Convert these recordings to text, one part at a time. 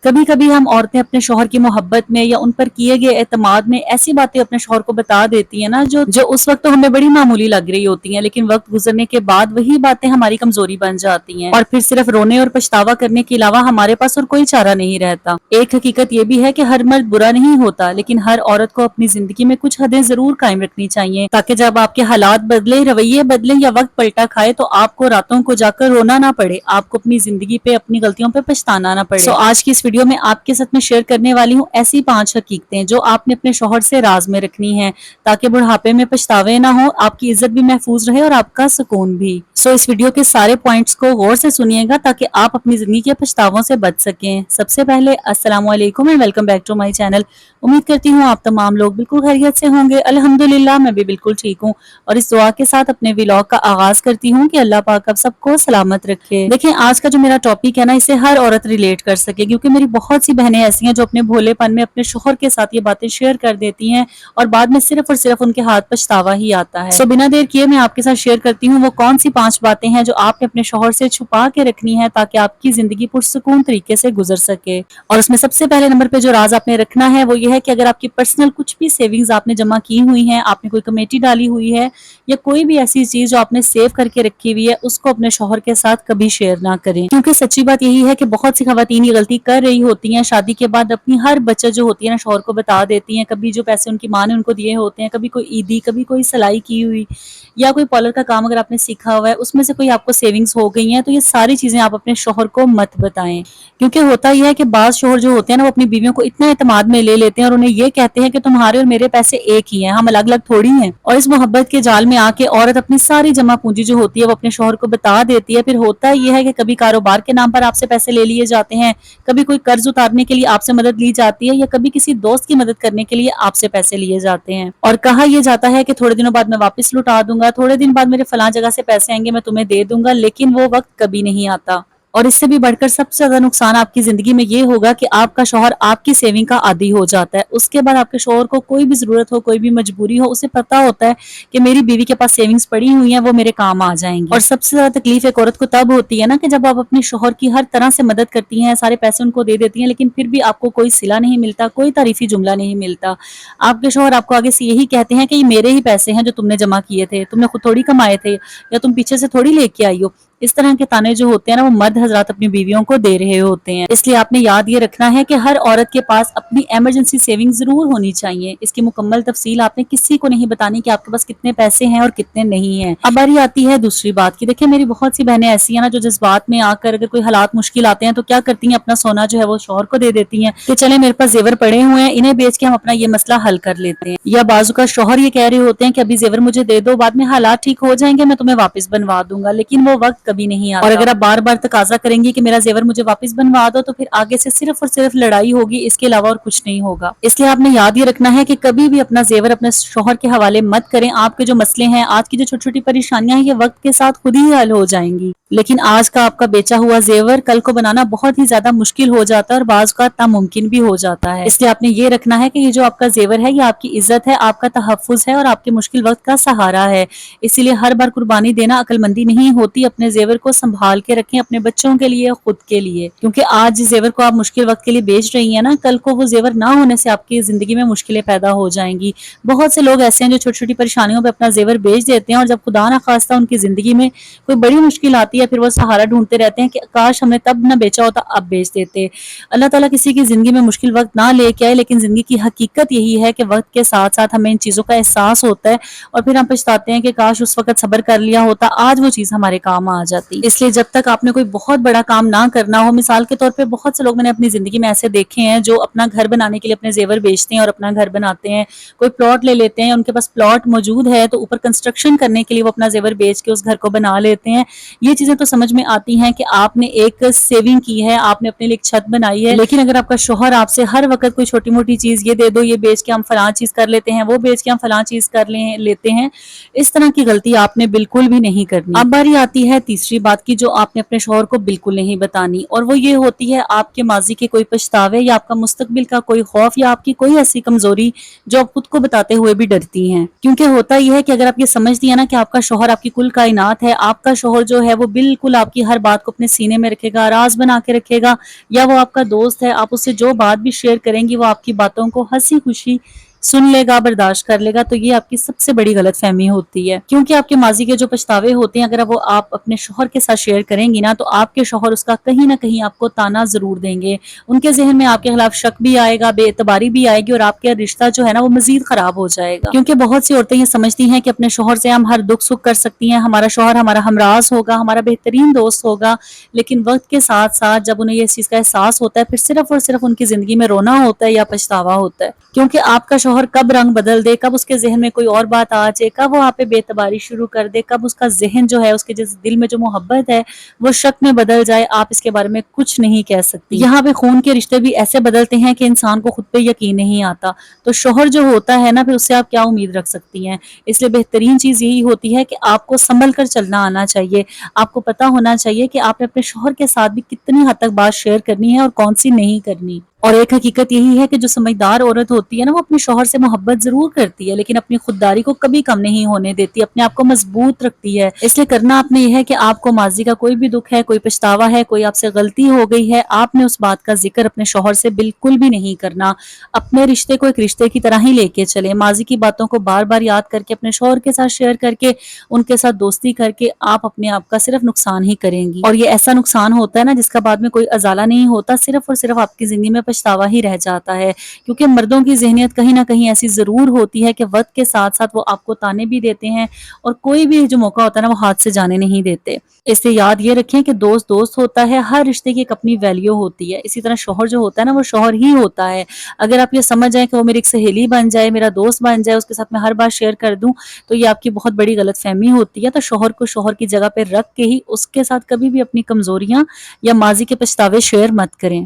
कभी कभी हम औरतें अपने शौहर की मोहब्बत में या उन पर किए गए एतमाद में ऐसी बातें अपने शौहर को बता देती हैं ना, जो जो उस वक्त तो हमें बड़ी मामूली लग रही होती हैं, लेकिन वक्त गुजरने के बाद वही बातें हमारी कमजोरी बन जाती हैं और फिर सिर्फ रोने और पछतावा करने के अलावा हमारे पास और कोई चारा नहीं रहता। एक हकीकत ये भी है कि हर मर्द बुरा नहीं होता, लेकिन हर औरत को अपनी जिंदगी में कुछ हदें जरूर कायम रखनी चाहिए, ताकि जब आपके हालात बदले, रवैये बदले या वक्त पलटा खाए तो आपको रातों को जाकर रोना ना पड़े, आपको अपनी जिंदगी पे अपनी गलतियों पे पछताना ना पड़े। आज की इस वीडियो में आपके साथ में शेयर करने वाली हूँ ऐसी 5 हकीकतें जो आपने अपने शौहर से राज में रखनी है, ताकि बुढ़ापे में पछतावे ना हो, आपकी इज्जत भी महफूज रहे और आपका सुकून भी। इस वीडियो के सारे पॉइंट्स को गौर से सुनिएगा ताकि आप अपनी जिंदगी के पछतावों से बच सकें। सबसे पहले अस्सलाम वालेकुम and welcome back to my channel. उम्मीद करती हूँ आप तमाम लोग बिल्कुल खैरियत से होंगे। अल्हम्दुलिल्लाह मैं भी बिल्कुल ठीक हूँ और इस दुआ के साथ अपने व्लॉग का आगाज करती हूँ कि अल्लाह पाक आप सबको सलामत रखे। देखिए, आज का जो मेरा टॉपिक है ना, इसे हर औरत रिलेट कर सके, क्योंकि मेरी बहुत सी बहनें ऐसी हैं जो अपने भोलेपन में अपने शौहर के साथ ये बातें शेयर कर देती हैं और बाद में सिर्फ और सिर्फ उनके हाथ पछतावा ही आता है। बिना देर किए मैं आपके साथ शेयर करती हूँ वो कौन सी 5 बातें हैं जो आपने अपने शौहर से छुपा के रखनी है, ताकि आपकी जिंदगी पुरसुकून तरीके से गुजर सके। और उसमें सबसे पहले नंबर पे जो राज आपने रखना है वो ये है कि अगर आपकी पर्सनल कुछ भी सेविंग्स आपने जमा की हुई हैं, आपने कोई कमेटी डाली हुई है या कोई भी ऐसी चीज जो आपने सेव करके रखी हुई है, उसको अपने शौहर के साथ कभी शेयर ना करें। क्योंकि सच्ची बात यही है कि बहुत सी खवातीन ये गलती कर रही होती हैं, शादी के बाद अपनी हर बचत जो होती है ना शौहर को बता देती हैं। कभी जो पैसे उनकी माँ ने उनको दिए होते हैं, कभी कोई ईदी, कभी कोई सिलाई की हुई या कोई पार्लर का काम अगर आपने सीखा हुआ है, उसमें से कोई आपको सेविंग्स हो गई हैं, तो ये सारी चीजें आप अपने शौहर को मत बताएं। क्योंकि होता यह है कि बाज शौहर जो होते हैं ना, वो अपनी बीवियों को इतना एतमाद में ले लेते हैं और उन्हें ये कहते हैं कि तुम्हारे और मेरे पैसे एक ही हैं, हम अलग अलग थोड़ी हैं। और इस मोहब्बत के जाल में आके औरत अपनी सारी जमा पूंजी जो होती है वो अपने शौहर को बता देती है। फिर होता यह है कि कभी कारोबार के नाम पर आपसे पैसे ले लिए जाते हैं, कभी कोई कर्ज उतारने के लिए आपसे मदद ली जाती है या कभी किसी दोस्त की मदद करने के लिए आपसे पैसे लिए जाते हैं और कहा यह जाता है कि थोड़े दिनों बाद मैं वापस लौटा दूंगा, थोड़े दिन बाद मेरे फलां जगह से पैसे आएंगे, मैं तुम्हें दे दूंगा, लेकिन वो वक्त कभी नहीं आता। और इससे भी बढ़कर सबसे ज्यादा नुकसान आपकी जिंदगी में ये होगा कि आपका शौहर आपकी सेविंग का आदी हो जाता है। उसके बाद आपके शौहर को कोई भी जरूरत हो, कोई भी मजबूरी हो, उसे पता होता है कि मेरी बीवी के पास सेविंग्स पड़ी हुई हैं, वो मेरे काम आ जाएंगी। और सबसे ज्यादा तकलीफ एक औरत को तब होती है ना कि जब आप अपने शौहर की हर तरह से मदद करती हैं, सारे पैसे उनको दे देती हैं, लेकिन फिर भी आपको कोई सिला नहीं मिलता, कोई तारीफी जुमला नहीं मिलता। आपके शौहर आपको आगे से यही कहते हैं कि ये मेरे ही पैसे हैं जो तुमने जमा किए थे, तुमने खुद थोड़ी कमाए थे या तुम पीछे से थोड़ी लेके आई हो। इस तरह के ताने जो होते हैं ना, वो मर्द हजरात अपनी बीवियों को दे रहे होते हैं। इसलिए आपने याद ये रखना है कि हर औरत के पास अपनी इमरजेंसी सेविंग जरूर होनी चाहिए। इसकी मुकम्मल तफसील आपने किसी को नहीं बतानी कि आपके पास कितने पैसे हैं और कितने नहीं हैं। अब बारी आती है दूसरी बात की। देखिए, मेरी बहुत सी बहनें ऐसी हैं ना जो जज्बात में आकर अगर कोई हालात मुश्किल आते हैं तो क्या करती हैं, अपना सोना जो है वो शौहर को दे देती हैं कि चले मेरे पास जेवर पड़े हुए हैं, इन्हें बेच के हम अपना ये मसला हल कर लेते हैं। या बाजू का शौहर ये कह रहे होते हैं कि अभी जेवर मुझे दे दो, बाद में हालात ठीक हो जाएंगे, मैं तुम्हें वापस बनवा दूंगा, लेकिन वो वक्त कभी नहीं आता। और अगर आप बार बार तकाजा करेंगी कि मेरा जेवर मुझे वापस बनवा दो, तो फिर आगे से सिर्फ और सिर्फ लड़ाई होगी, इसके अलावा और कुछ नहीं होगा। इसलिए आपने याद ये रखना है कि कभी भी अपना जेवर अपने शौहर के हवाले मत करें। आपके जो मसले हैं, आज की जो छोटी छोटी परेशानियां हैं, ये वक्त के साथ खुद ही हल हो जाएंगी, लेकिन आज का आपका बेचा हुआ जेवर कल को बनाना बहुत ही ज्यादा मुश्किल हो जाता है और बाज का नामुमकिन भी हो जाता है। इसलिए आपने ये रखना है कि ये जो आपका जेवर है, ये आपकी इज्जत है, आपका तहफ्फुज है और आपके मुश्किल वक्त का सहारा है। इसीलिए हर बार कुर्बानी देना अक्लमंदी नहीं होती। अपने जेवर को संभाल के रखें, अपने बच्चों के लिए, खुद के लिए, क्योंकि आज जिस जेवर को आप मुश्किल वक्त के लिए बेच रही हैं ना, कल को वो जेवर ना होने से आपकी जिंदगी में मुश्किलें पैदा हो जाएंगी। बहुत से लोग ऐसे हैं जो छोटी छोटी परेशानियों पर अपना जेवर बेच देते हैं और जब खुदा ना खास्ता उनकी जिंदगी में कोई बड़ी मुश्किल आती है, फिर वो सहारा ढूंढते रहते हैं कि काश हमने तब न बेचा होता, अब बेच देते। अल्लाह ताला किसी की जिंदगी में मुश्किल वक्त ना लेके आए, लेकिन जिंदगी की हकीकत यही है कि वक्त के साथ साथ हमें इन चीजों का एहसास होता है और फिर हम पछताते हैं कि काश उस वक्त सब्र कर लिया होता, आज वो चीज हमारे काम आ जाती। इसलिए जब तक आपने कोई बहुत बड़ा काम ना करना हो, मिसाल के तौर पे बहुत से लोग मैंने अपनी जिंदगी में ऐसे देखे हैं जो अपना घर बनाने के लिए अपने जेवर बेचते हैं और अपना घर बनाते हैं। कोई प्लॉट ले लेते हैं, उनके पास प्लॉट मौजूद है तो ऊपर कंस्ट्रक्शन करने के लिए वो अपना जेवर बेच के उस घर को बना लेते हैं। ये चीजें तो समझ में आती हैं कि आपने एक सेविंग की है, आपने अपने लिए एक छत बनाई है, लेकिन अगर आपका शौहर आपसे हर वक्त कोई छोटी मोटी चीज, ये दे दो, ये बेच के हम फलां चीज कर लेते हैं, वो बेच के हम फलां चीज कर लेते हैं, इस तरह की गलती आपने बिल्कुल भी नहीं करनी। अब बारी आती है तीसरी बात की जो आपने अपने शौहर को बिल्कुल नहीं बतानी, और वो ये होती है आपके माजी के कोई पछतावे या आपका मुस्तकबिल का कोई खौफ या आपकी कोई ऐसी कमजोरी जो आप खुद को बताते हुए भी डरती हैं। क्योंकि होता यह है कि अगर आप ये समझती है ना कि आपका शौहर आपकी कुल कायनात है, आपका शौहर जो है वो بالکل आपकी हर बात को अपने सीने में रखेगा, राज बना के रखेगा, या वो आपका दोस्त है, आप उससे जो बात भी शेयर करेंगी वो आपकी बातों को हंसी खुशी सुन लेगा, बर्दाश्त कर लेगा, तो ये आपकी सबसे बड़ी गलतफहमी होती है। क्योंकि आपके माजी के जो पछतावे होते हैं, अगर वो आप अपने शौहर के साथ शेयर करेंगी ना, तो आपके शौहर उसका कहीं ना कहीं आपको ताना जरूर देंगे। उनके जहन में आपके खिलाफ शक भी आएगा, बेएतबारी भी आएगी, और आपका रिश्ता जो है ना वो मजीद खराब हो जाएगा। क्योंकि बहुत सी औरतें ये समझती हैं कि अपने शौहर से हम हर दुख सुख कर सकती हैं, हमारा शौहर हमारा हमराज होगा, हमारा बेहतरीन दोस्त होगा, लेकिन वक्त के साथ साथ जब उन्हें ये चीज का एहसास होता है, फिर सिर्फ और सिर्फ उनकी जिंदगी में रोना होता है या पछतावा होता है। क्योंकि आपका शौहर कब रंग बदल दे, कब उसके जहन में कोई और बात आ जाए, कब वो आप पे बेतबारी शुरू कर दे, कब उसका जहन जो है, उसके जिस दिल में जो मोहब्बत है वो शक में बदल जाए, आप इसके बारे में कुछ नहीं कह सकती। यहाँ पे खून के रिश्ते भी ऐसे बदलते हैं कि इंसान को खुद पे यकीन नहीं आता। तो शौहर जो होता है ना, फिर उससे आप क्या उम्मीद रख सकती हैं। इसलिए बेहतरीन चीज यही होती है कि आपको संभल कर चलना आना चाहिए। आपको पता होना चाहिए कि आपने अपने शौहर के साथ भी कितनी हद तक बात शेयर करनी है और कौन सी नहीं करनी। और एक हकीकत यही है कि जो समझदार औरत होती है ना, वो अपने शौहर से मोहब्बत जरूर करती है, लेकिन अपनी खुददारी को कभी कम नहीं होने देती, अपने आप को मजबूत रखती है। इसलिए करना आपने यह है कि आपको माजी का कोई भी दुख है, कोई पछतावा है, कोई आपसे गलती हो गई है, आपने उस बात का जिक्र अपने शौहर से बिल्कुल भी नहीं करना। अपने रिश्ते को एक रिश्ते की तरह ही लेके चले। माजी की बातों को बार बार याद करके अपने शौहर के साथ शेयर करके, उनके साथ दोस्ती करके आप अपने आप का सिर्फ नुकसान ही करेंगी। और ये ऐसा नुकसान होता है ना जिसका बाद में कोई अजाला नहीं होता, सिर्फ और सिर्फ आपकी जिंदगी में पछतावा ही रह जाता है। क्योंकि मर्दों की ज़हनियत कहीं ना कहीं ऐसी जरूर होती है कि वक्त के साथ साथ वो आपको ताने भी देते हैं, और कोई भी जो मौका होता है ना वो हाथ से जाने नहीं देते। इससे याद ये रखें कि दोस्त दोस्त होता है, हर रिश्ते की एक अपनी वैल्यू होती है। इसी तरह शौहर जो होता है ना, वो शौहर ही होता है। अगर आप ये समझ जाए कि वो मेरी एक सहेली बन जाए, मेरा दोस्त बन जाए, उसके साथ मैं हर बार शेयर कर दूं, तो ये आपकी बहुत बड़ी गलतफहमी होती है। तो शौहर को शौहर की जगह पे रख के ही उसके साथ कभी भी अपनी कमजोरियां या माजी के पछतावे शेयर मत करें।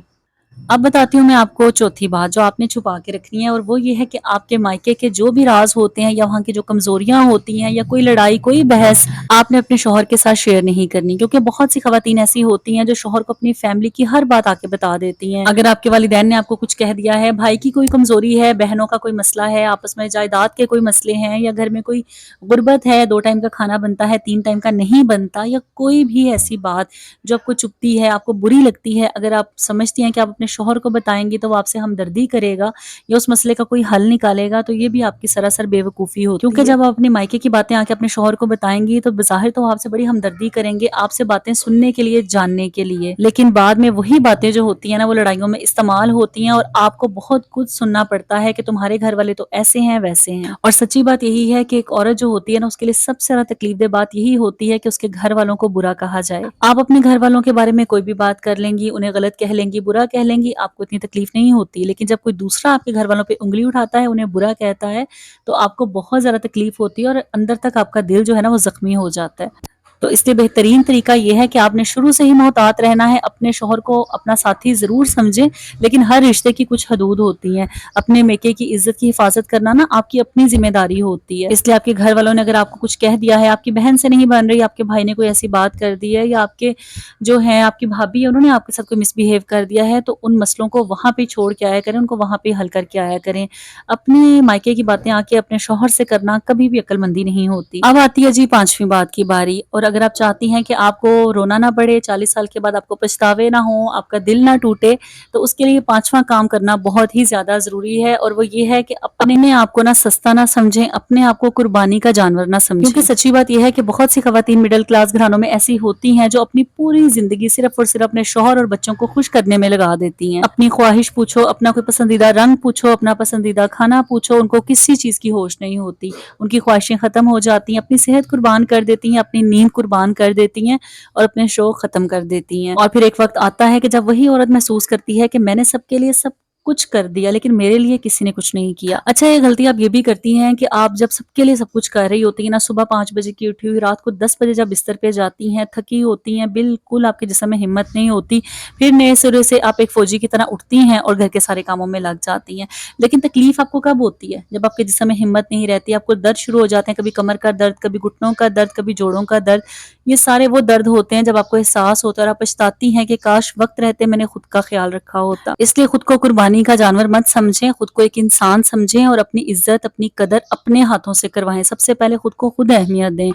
अब बताती हूँ मैं आपको चौथी बात जो आपने छुपा के रखनी है, और वो ये है कि आपके मायके के जो भी राज होते हैं या वहाँ की जो कमजोरियां होती हैं या कोई लड़ाई कोई बहस आपने अपने शौहर के साथ शेयर नहीं करनी। क्योंकि बहुत सी खवातीन ऐसी होती हैं जो शौहर को अपनी फैमिली की हर बात आके बता देती हैं। अगर आपके वालिदैन ने आपको कुछ कह दिया है, भाई की कोई कमजोरी है, बहनों का कोई मसला है, आपस में जायदाद के कोई मसले हैं, या घर में कोई गुर्बत है, 2 टाइम का खाना बनता है 3 टाइम का नहीं बनता, या कोई भी ऐसी बात जो आपको चुभती है, आपको बुरी लगती है, अगर आप समझती हैं कि आप अपने शौहर को बताएंगी तो वो आपसे हमदर्दी करेगा या उस मसले का कोई हल निकालेगा, तो ये भी आपकी सरासर बेवकूफ़ी होती है। क्योंकि जब आप अपने मायके की बातें आके अपने शौहर को बताएंगी तो बज़ाहिर तो आपसे बड़ी हमदर्दी करेंगे, आपसे बातें सुनने के लिए, जानने के लिए, लेकिन बाद में वही बातें जो होती है ना वो लड़ाइयों में इस्तेमाल होती हैं, और आपको बहुत कुछ सुनना पड़ता है कि तुम्हारे घर वाले तो ऐसे हैं वैसे हैं। और सच्ची बात यही है कि एक औरत जो होती है ना, उसके लिए सबसे ज्यादा तकलीफ दे बात यही होती है कि उसके घर वालों को बुरा कहा जाए। आप अपने घर वालों के बारे में कोई भी बात कर लेंगी, उन्हें गलत कह लेंगी, बुरा कह लेंगी, आपको इतनी तकलीफ नहीं होती, लेकिन जब कोई दूसरा आपके घर वालों पे उंगली उठाता है, उन्हें बुरा कहता है, तो आपको बहुत ज्यादा तकलीफ होती है, और अंदर तक आपका दिल जो है ना वो जख्मी हो जाता है। तो इसलिए बेहतरीन तरीका यह है कि आपने शुरू से ही मोहतात रहना है। अपने शौहर को अपना साथी जरूर समझें, लेकिन हर रिश्ते की कुछ हदूद होती हैं। अपने मेके की इज्जत की हिफाजत करना ना आपकी अपनी जिम्मेदारी होती है। इसलिए आपके घर वालों ने अगर आपको कुछ कह दिया है, आपकी बहन से नहीं बन रही, आपके भाई ने कोई ऐसी बात कर दी है, या आपके जो है आपकी भाभी है उन्होंने आपके साथ कोई मिसबिहेव कर दिया है, तो उन मसलों को वहां पे छोड़ के आया करें, उनको वहां पे हल करके आया करें। अपने मायके की बातें आके अपने शौहर से करना कभी भी अक्लमंदी नहीं होती। अब आती है जी 5वीं बात की बारी। और अगर आप चाहती हैं कि आपको रोना ना पड़े, 40 साल के बाद आपको पछतावे ना हो, आपका दिल ना टूटे, तो उसके लिए 5वां काम करना बहुत ही ज्यादा जरूरी है, और वो ये है कि अपने आप को ना सस्ता ना समझें, अपने आप को कुर्बानी का जानवर ना समझें। क्योंकि सच्ची बात यह है कि बहुत सी खवातीन मिडिल क्लास घरानों में ऐसी होती हैं जो अपनी पूरी जिंदगी सिर्फ और सिर्फ अपने शौहर और बच्चों को खुश करने में लगा देती हैं। अपनी ख्वाहिश पूछो, अपना कोई पसंदीदा रंग पूछो, अपना पसंदीदा खाना पूछो, उनको किसी चीज की होश नहीं होती। उनकी ख्वाहिशें खत्म हो जाती हैं, अपनी सेहत कुर्बान कर देती हैं, अपनी नींद कुर्बान कर देती हैं, और अपने शौक खत्म कर देती हैं। और फिर एक वक्त आता है कि जब वही औरत महसूस करती है कि मैंने सबके लिए सब कुछ कर दिया, लेकिन मेरे लिए किसी ने कुछ नहीं किया। अच्छा, ये गलती आप ये भी करती हैं कि आप जब सबके लिए सब कुछ कर रही होती हैं ना, सुबह 5 बजे की उठी हुई, रात को 10 बजे जब बिस्तर पे जाती हैं, थकी होती हैं, बिल्कुल आपके जिस्म में हिम्मत नहीं होती, फिर नए सिरे से आप एक फौजी की तरह उठती हैं और घर के सारे कामों में लग जाती हैं। लेकिन तकलीफ आपको कब होती है? जब आपके जिस्म में हिम्मत नहीं रहती, आपको दर्द शुरू हो जाते हैं, कभी कमर का दर्द, कभी घुटनों का दर्द, कभी जोड़ों का दर्द। ये सारे वो दर्द होते हैं जब आपको एहसास होता है और आप पछताती हैं कि काश वक्त रहते मैंने खुद का ख्याल रखा होता। इसलिए खुद को कुर्बानी का जानवर मत समझें, खुद को एक इंसान समझें, और अपनी इज्जत, अपनी कदर अपने हाथों से करवाएं। सबसे पहले खुद को खुद अहमियत दें।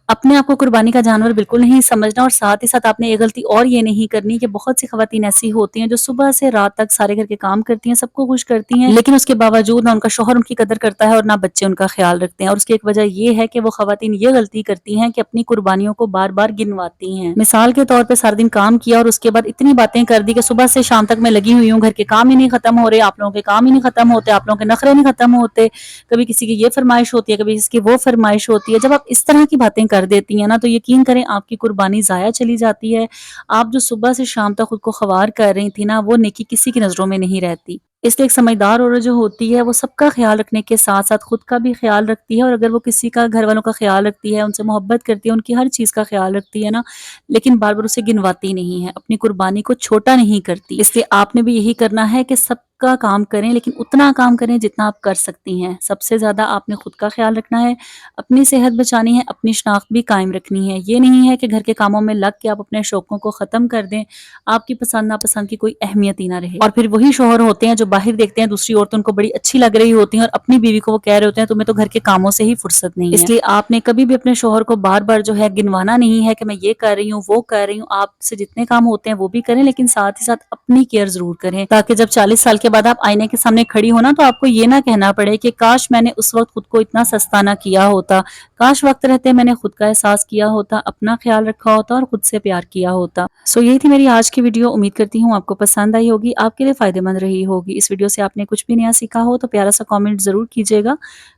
اپنے آپ کو قربانی کا جانور بالکل نہیں سمجھنا، اور ساتھ ہی ساتھ آپ نے یہ غلطی اور یہ نہیں کرنی کہ بہت سی خواتین ایسی ہوتی ہیں جو صبح سے رات تک سارے گھر کے کام کرتی ہیں، سب کو خوش کرتی ہیں، لیکن اس کے باوجود نہ ان کا شوہر ان کی قدر کرتا ہے اور نہ بچے ان کا خیال رکھتے ہیں، اور اس کی ایک وجہ یہ ہے کہ وہ خواتین یہ غلطی کرتی ہیں کہ اپنی قربانیوں کو بار بار گنواتی ہیں۔ مثال کے طور پہ سارا دن کام کیا اور اس کے بعد اتنی باتیں کر دی کہ صبح سے شام تک میں لگی ہوئی ہوں، گھر کے کام ہی نہیں ختم ہو رہے، آپ لوگوں کے کام ہی نہیں ختم ہوتے، آپ لوگوں کے نخرے نہیں ختم ہوتے، کبھی کسی کی یہ فرمائش ہوتی ہے، کبھی اس کی وہ فرمائش ہوتی ہے۔ جب آپ اس طرح کی باتیں کر دیتی ہیں نا تو یقین کریں آپ کی قربانی ضائع چلی جاتی ہے۔ آپ جو صبح سے شام تک خود کو خوار کر رہی تھی نا، وہ نیکی کسی کی نظروں میں نہیں رہتی۔ اس لیے ایک سمجھدار عورت جو ہوتی ہے وہ سب کا خیال رکھنے کے ساتھ ساتھ خود کا بھی خیال رکھتی ہے، اور اگر وہ کسی کا گھر والوں کا خیال رکھتی ہے، ان سے محبت کرتی ہے، ان کی ہر چیز کا خیال رکھتی ہے نا، لیکن بار بار اسے گنواتی نہیں ہے، اپنی قربانی کو چھوٹا نہیں کرتی۔ اس لیے آپ نے بھی یہی کرنا ہے کہ سب کا کام کریں، لیکن اتنا کام کریں جتنا آپ کر سکتی ہیں۔ سب سے زیادہ آپ نے خود کا خیال رکھنا ہے، اپنی صحت بچانی ہے، اپنی شناخت بھی قائم رکھنی ہے۔ یہ نہیں ہے کہ گھر کے کاموں میں لگ کے آپ اپنے شوقوں کو ختم کر دیں، آپ کی پسند ناپسند کی کوئی اہمیت ہی نہ رہے۔ اور پھر وہی شوہر ہوتے ہیں جو باہر دیکھتے ہیں دوسری عورتیں ان کو بڑی اچھی لگ رہی ہوتی ہیں، اور اپنی بیوی کو وہ کہہ رہے ہوتے ہیں تمہیں تو گھر کے کاموں سے ہی فرصت نہیں ہے۔ اس لیے آپ نے کبھی بھی اپنے شوہر کو بار بار جو ہے گنوانا نہیں ہے کہ میں یہ کر رہی ہوں وہ کر رہی ہوں۔ آپ سے جتنے کام ہوتے ہیں وہ بھی کریں، لیکن ساتھ ہی ساتھ اپنی کیئر ضرور کریں، تاکہ جب 40 سال کے بعد آپ آئینے کے سامنے کھڑی ہو نا تو آپ کو یہ نہ کہنا پڑے کہ کاش میں نے اس وقت خود کو اتنا سستا نہ کیا ہوتا، کاش وقت رہتے میں نے خود کا احساس کیا ہوتا، اپنا خیال رکھا ہوتا اور خود سے پیار کیا ہوتا۔ یہی تھی میری آج کی ویڈیو، امید کرتی ہوں آپ کو پسند آئی ہوگی، آپ کے لیے فائدہ مند رہی ہوگی۔ اس ویڈیو سے آپ نے کچھ بھی نیا سیکھا ہو تو پیارا سا کامنٹ ضرور کیجیے گا،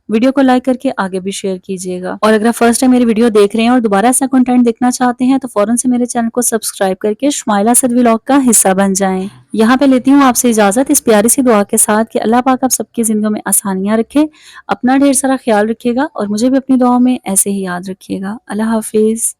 ویڈیو کو لائک کر کے آگے بھی شیئر کیجیے گا، اور اگر آپ فرسٹ ٹائم میری ویڈیو دیکھ رہے ہیں اور دوبارہ ایسا کنٹینٹ دیکھنا چاہتے ہیں تو فوراً سے میرے چینل کو سبسکرائب کر کے شمائلہ اسد ولاگ کا حصہ بن جائیں۔ یہاں پہ لیتی ہوں آپ سے اجازت اس پیاری سی دعا کے ساتھ کہ اللہ پاک آپ سب کی زندگیوں میں آسانیاں رکھے، اپنا ڈھیر سارا خیال رکھیے گا، اور مجھے بھی اپنی دعاؤں میں ایسے ہی یاد رکھیے گا۔ اللہ حافظ۔